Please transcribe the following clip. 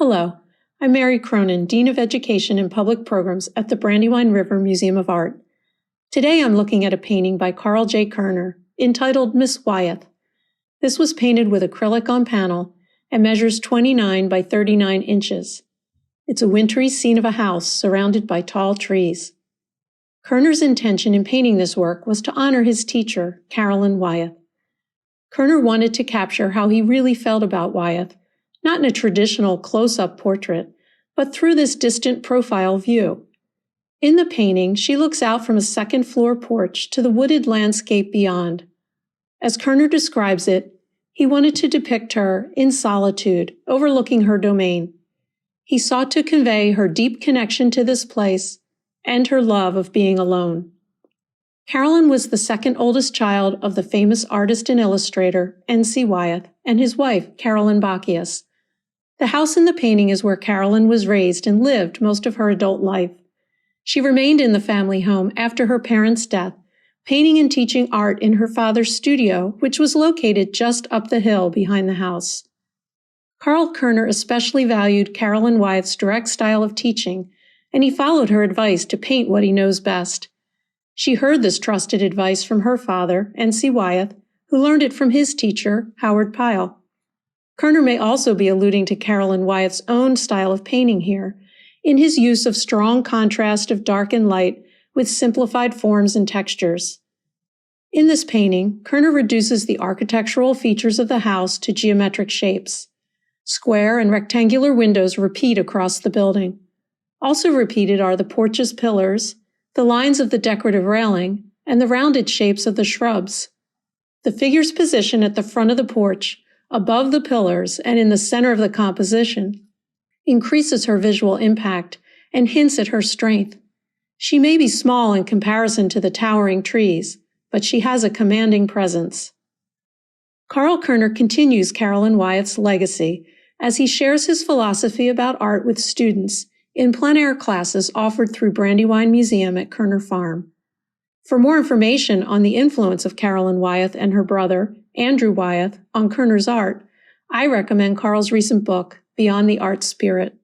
Hello, I'm Mary Cronin, Dean of Education and Public Programs at the Brandywine River Museum of Art. Today I'm looking at a painting by Karl J. Kuerner entitled Miss Wyeth. This was painted with acrylic on panel and measures 29 by 39 inches. It's a wintry scene of a house surrounded by tall trees. Kuerner's intention in painting this work was to honor his teacher, Karl Wyeth. Kuerner wanted to capture how he really felt about Wyeth, not in a traditional close-up portrait, but through this distant profile view. In the painting, she looks out from a second-floor porch to the wooded landscape beyond. As Kuerner describes it, he wanted to depict her in solitude, overlooking her domain. He sought to convey her deep connection to this place and her love of being alone. Carolyn was the second oldest child of the famous artist and illustrator N.C. Wyeth and his wife, Carolyn Bacchius. The house in the painting is where Carolyn was raised and lived most of her adult life. She remained in the family home after her parents' death, painting and teaching art in her father's studio, which was located just up the hill behind the house. Karl Kuerner especially valued Carolyn Wyeth's direct style of teaching, and he followed her advice to paint what he knows best. She heard this trusted advice from her father, N.C. Wyeth, who learned it from his teacher, Howard Pyle. Kuerner may also be alluding to Carolyn Wyeth's own style of painting here, in his use of strong contrast of dark and light with simplified forms and textures. In this painting, Kuerner reduces the architectural features of the house to geometric shapes. Square and rectangular windows repeat across the building. Also repeated are the porch's pillars, the lines of the decorative railing, and the rounded shapes of the shrubs. The figure's position at the front of the porch, above the pillars and in the center of the composition, increases her visual impact and hints at her strength. She may be small in comparison to the towering trees, but she has a commanding presence. Karl Kuerner continues Carolyn Wyeth's legacy as he shares his philosophy about art with students in plein-air classes offered through Brandywine Museum at Kuerner Farm. For more information on the influence of Carolyn Wyeth and her brother, Andrew Wyeth, on Kuerner's art, I recommend Karl's recent book, Beyond the Art Spirit.